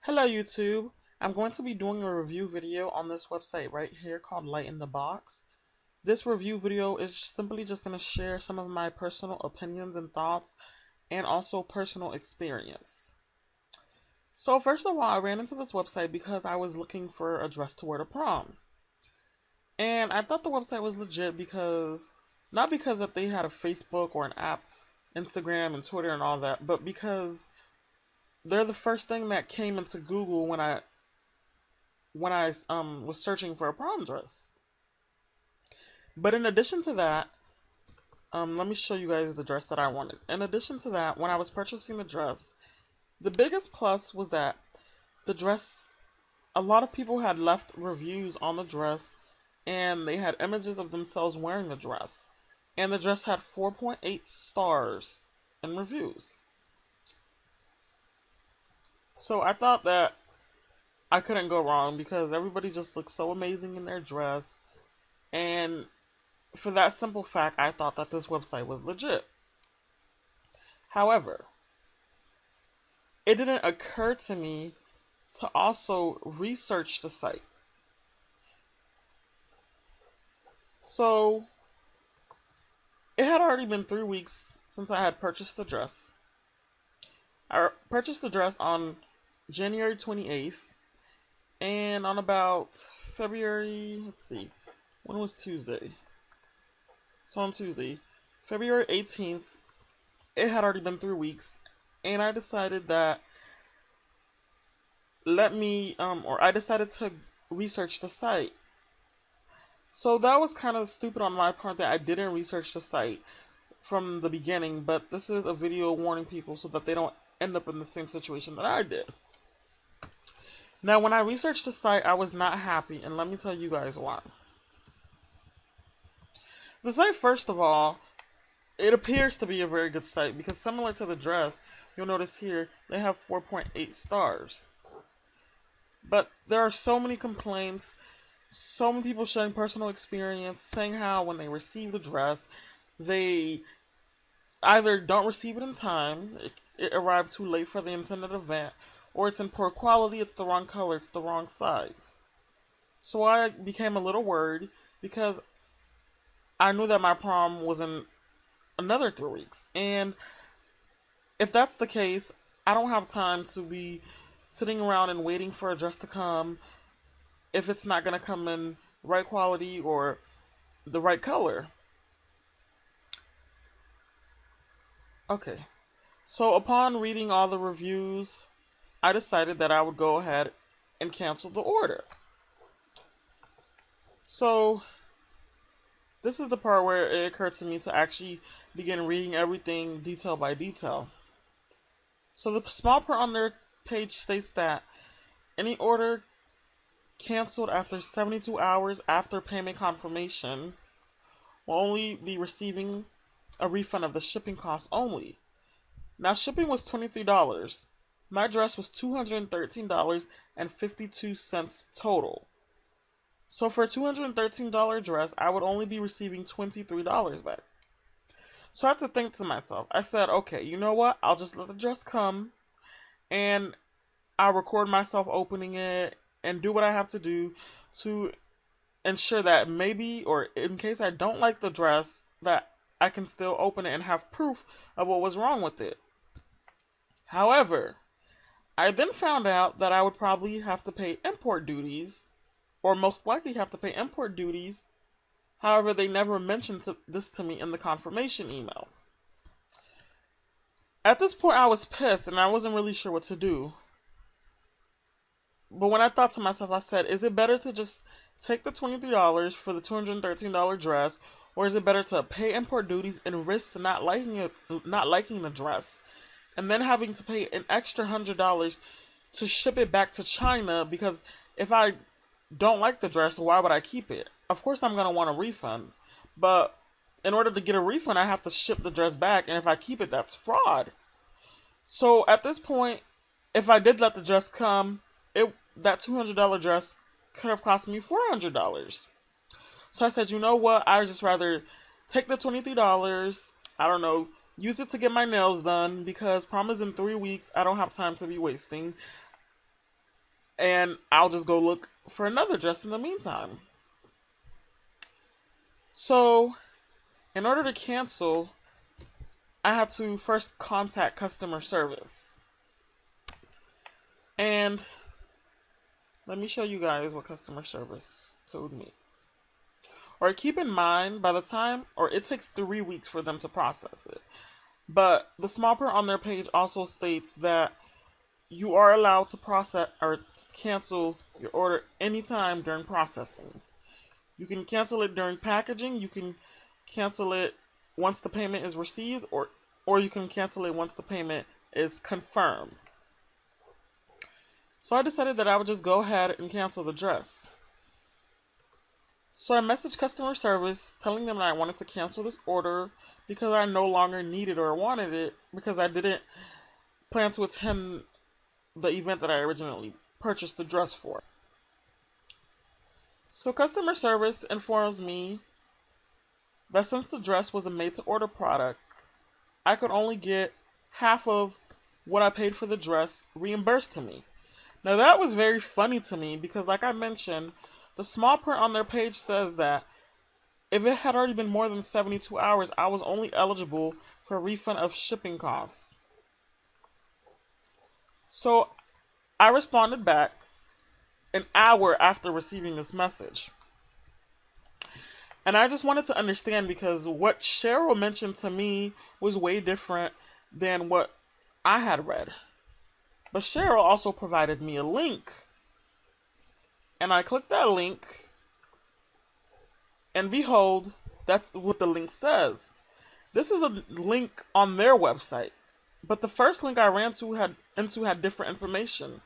Hello YouTube. I'm going to be doing a review video on this website right here called Lightinthebox. This review video is simply just going to share some of my personal opinions and thoughts and also personal experience. So first of all, I ran into this website because I was looking for a dress to wear to prom. And I thought the website was legit because, not because that they had a Facebook or an app, Instagram and Twitter and all that, but because they're the first thing that came into Google when I was searching for a prom dress. But in addition to that, let me show you guys the dress that I wanted. In addition to that, when I was purchasing the dress, the biggest plus was that the dress, a lot of people had left reviews on the dress and they had images of themselves wearing the dress. And the dress had 4.8 stars in reviews. So I thought that I couldn't go wrong because everybody just looked so amazing in their dress. And for that simple fact, I thought that this website was legit. However, it didn't occur to me to also research the site. So, it had already been 3 weeks since I had purchased the dress. I purchased the dress on January 28th, and on about February, when was Tuesday? So on Tuesday, February 18th, it had already been 3 weeks, and I decided that I decided to research the site. So that was kind of stupid on my part that I didn't research the site from the beginning, but this is a video warning people so that they don't end up in the same situation that I did. Now, when I researched the site, I was not happy, and let me tell you guys why. The site, first of all, it appears to be a very good site because similar to the dress, you'll notice here, they have 4.8 stars. But there are so many complaints, so many people sharing personal experience, saying how when they receive the dress, they either don't receive it in time, it arrived too late for the intended event, or it's in poor quality, it's the wrong color, it's the wrong size. So I became a little worried because I knew that my prom was in another 3 weeks. And if that's the case, I don't have time to be sitting around and waiting for a dress to come if it's not going to come in right quality or the right color. Okay, so upon reading all the reviews, I decided that I would go ahead and cancel the order. So this is the part where it occurred to me to actually begin reading everything detail by detail. So the small print on their page states that any order canceled after 72 hours after payment confirmation will only be receiving a refund of the shipping cost only. Now, shipping was $23. My dress was $213.52 total. So for a $213 dress, I would only be receiving $23 back. So I had to think to myself. I said, okay, you know what? I'll just let the dress come, and I'll record myself opening it and do what I have to do to ensure that maybe, or in case I don't like the dress, that I can still open it and have proof of what was wrong with it. However, I then found out that I would probably have to pay import duties, or most likely have to pay import duties. However, they never mentioned this to me in the confirmation email. At this point, I was pissed and I wasn't really sure what to do. But when I thought to myself, I said, is it better to just take the $23 for the $213 dress, or is it better to pay import duties and risk not liking the dress, and then having to pay an extra $100 to ship it back to China? Because if I don't like the dress, why would I keep it? Of course I'm going to want a refund, but in order to get a refund, I have to ship the dress back, and if I keep it, that's fraud. So at this point, if I did let the dress come, that $200 dress could have cost me $400. So I said, you know what? I'd just rather take the $23, I don't know, use it to get my nails done, because prom is in 3 weeks. I don't have time to be wasting. and I'll just go look for another dress in the meantime. So, in order to cancel, I had to first contact customer service. And let me show you guys what customer service told me. Or keep in mind, by the time, or it takes 3 weeks for them to process it. But the small print on their page also states that you are allowed to process or cancel your order anytime during processing. You can cancel it during packaging, you can cancel it once the payment is received, or you can cancel it once the payment is confirmed. So I decided that I would just go ahead and cancel the dress. So I messaged customer service telling them that I wanted to cancel this order because I no longer needed or wanted it because I didn't plan to attend the event that I originally purchased the dress for. So customer service informs me that since the dress was a made-to-order product, I could only get half of what I paid for the dress reimbursed to me. Now that was very funny to me because, like I mentioned, the small print on their page says that if it had already been more than 72 hours, I was only eligible for a refund of shipping costs. So I responded back an hour after receiving this message. And I just wanted to understand because what Cheryl mentioned to me was way different than what I had read. But Cheryl also provided me a link. And I clicked that link, and behold, that's what the link says. This is a link on their website, but the first link I ran into had different information.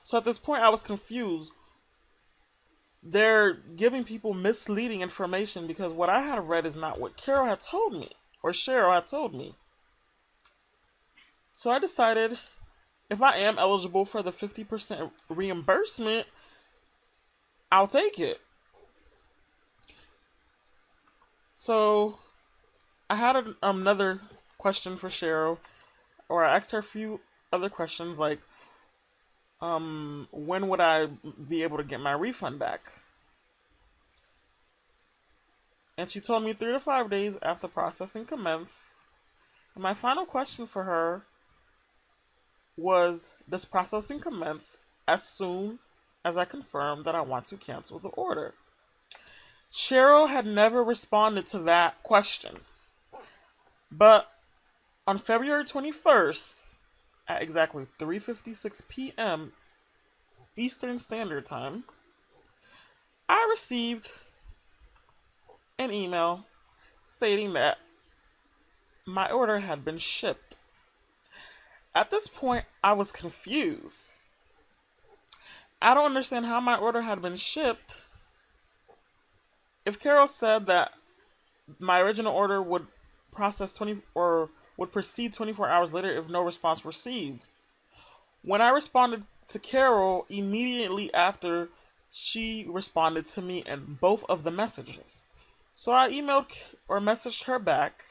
So at this point, I was confused. They're giving people misleading information because what I had read is not what Carol had told me, or Cheryl had told me. So I decided if I am eligible for the 50% reimbursement, I'll take it. So I had another question for Cheryl, or I asked her a few other questions like, when would I be able to get my refund back? And she told me 3 to 5 days after processing commenced. And my final question for her was, does processing commence as soon as I confirm that I want to cancel the order? Cheryl had never responded to that question. But on February 21st, at exactly 3:56 p.m. Eastern Standard Time, I received an email stating that my order had been shipped. At this point, I was confused. I don't understand how my order had been shipped. If Carol said that my original order would would proceed 24 hours later if no response received. When I responded to Carol immediately after she responded to me in both of the messages. So I emailed or messaged her back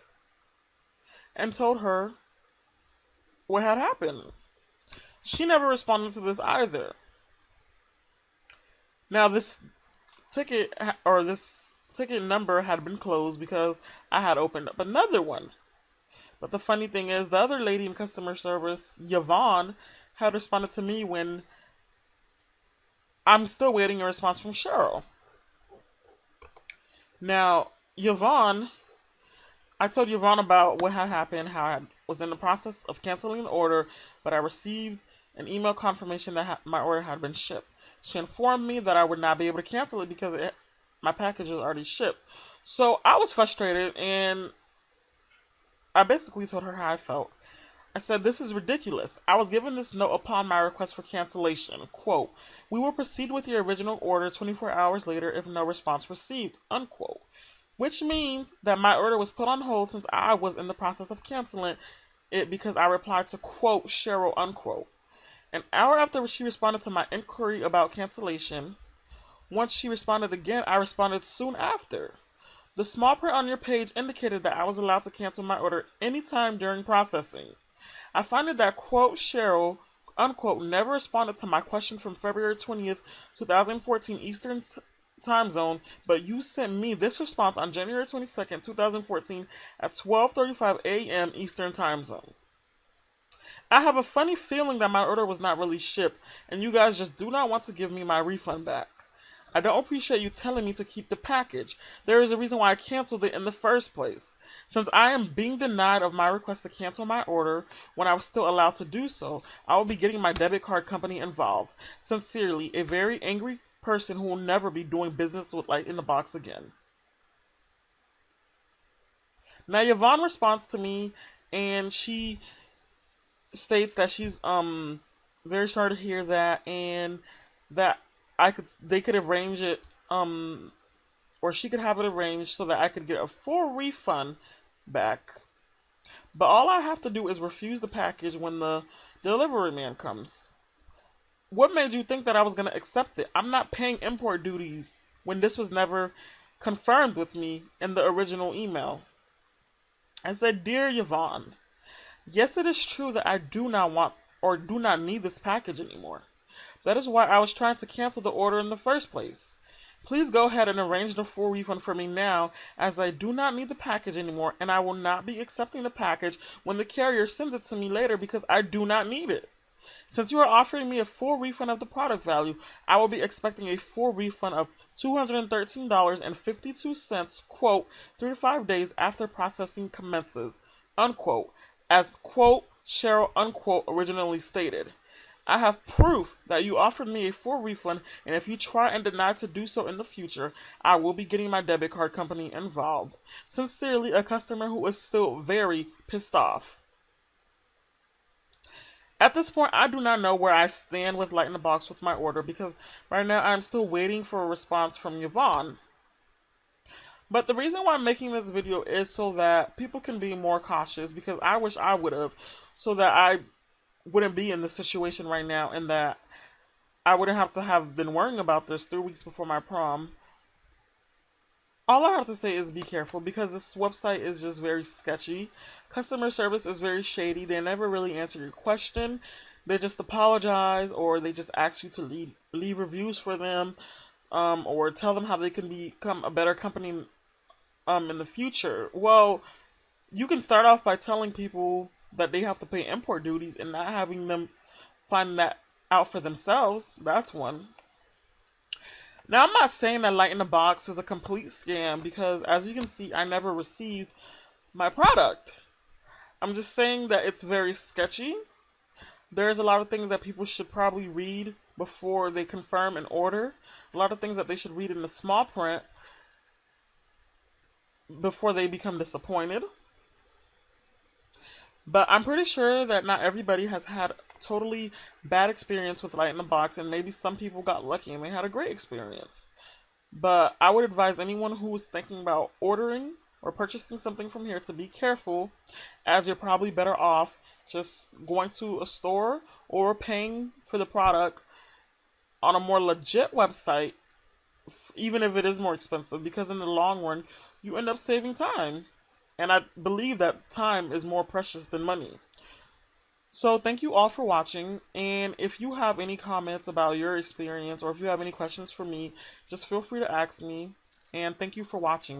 and told her what had happened. She never responded to this either. Now this ticket number had been closed because I had opened up another one. But the funny thing is, the other lady in customer service, Yvonne, had responded to me when I'm still waiting a response from Cheryl. Now, I told Yvonne about what had happened, how I was in the process of canceling the order, but I received an email confirmation that my order had been shipped. She informed me that I would not be able to cancel it because my package was already shipped. So I was frustrated, and I basically told her how I felt. I said, this is ridiculous. I was given this note upon my request for cancellation. Quote, we will proceed with your original order 24 hours later if no response received. Unquote. Which means that my order was put on hold since I was in the process of canceling it because I replied to quote Cheryl unquote. An hour after she responded to my inquiry about cancellation, once she responded again, I responded soon after. The small print on your page indicated that I was allowed to cancel my order anytime during processing. I find it that quote Cheryl unquote, never responded to my question from February 20th, 2014 Eastern Time Zone, but you sent me this response on January 22nd, 2014 at 12:35 a.m. Eastern Time Zone. I have a funny feeling that my order was not really shipped, and you guys just do not want to give me my refund back. I don't appreciate you telling me to keep the package. There is a reason why I canceled it in the first place. Since I am being denied of my request to cancel my order when I was still allowed to do so, I will be getting my debit card company involved. Sincerely, a very angry person who will never be doing business with Lightinthebox again. Now Yvonne responds to me, and she states that she's very sorry to hear that, and that they could arrange it or she could have it arranged so that I could get a full refund back. But all I have to do is refuse the package when the delivery man comes. What made you think that I was going to accept it? I'm not paying import duties when this was never confirmed with me in the original email. I said, Dear Yvonne, yes, it is true that I do not want or do not need this package anymore. That is why I was trying to cancel the order in the first place. Please go ahead and arrange the full refund for me now, as I do not need the package anymore, and I will not be accepting the package when the carrier sends it to me later because I do not need it. Since you are offering me a full refund of the product value, I will be expecting a full refund of $213.52, quote, 3 to 5 days after processing commences, unquote, as, quote, Cheryl, unquote, originally stated. I have proof that you offered me a full refund, and if you try and deny to do so in the future, I will be getting my debit card company involved. Sincerely, a customer who is still very pissed off. At this point, I do not know where I stand with Lightinthebox with my order because right now I'm still waiting for a response from Yvonne. But the reason why I'm making this video is so that people can be more cautious, because I wish I would have, so that I wouldn't be in this situation right now, and that I wouldn't have to have been worrying about this 3 weeks before my prom. All I have to say is be careful, because this website is just very sketchy. Customer service is very shady. They never really answer your question. They just apologize, or they just ask you to leave reviews for them, or tell them how they can become a better company in the future. Well, you can start off by telling people that they have to pay import duties and not having them find that out for themselves. That's one. Now, I'm not saying that Lightinthebox is a complete scam, because as you can see, I never received my product. I'm just saying that it's very sketchy. There's a lot of things that people should probably read before they confirm an order. A lot of things that they should read in the small print before they become disappointed. But I'm pretty sure that not everybody has had a totally bad experience with Lightinthebox, and maybe some people got lucky and they had a great experience. But I would advise anyone who is thinking about ordering or purchasing something from here to be careful, as you're probably better off just going to a store or paying for the product on a more legit website, even if it is more expensive, because in the long run, you end up saving time. And I believe that time is more precious than money. So thank you all for watching, and if you have any comments about your experience, or if you have any questions for me, just feel free to ask me, and thank you for watching.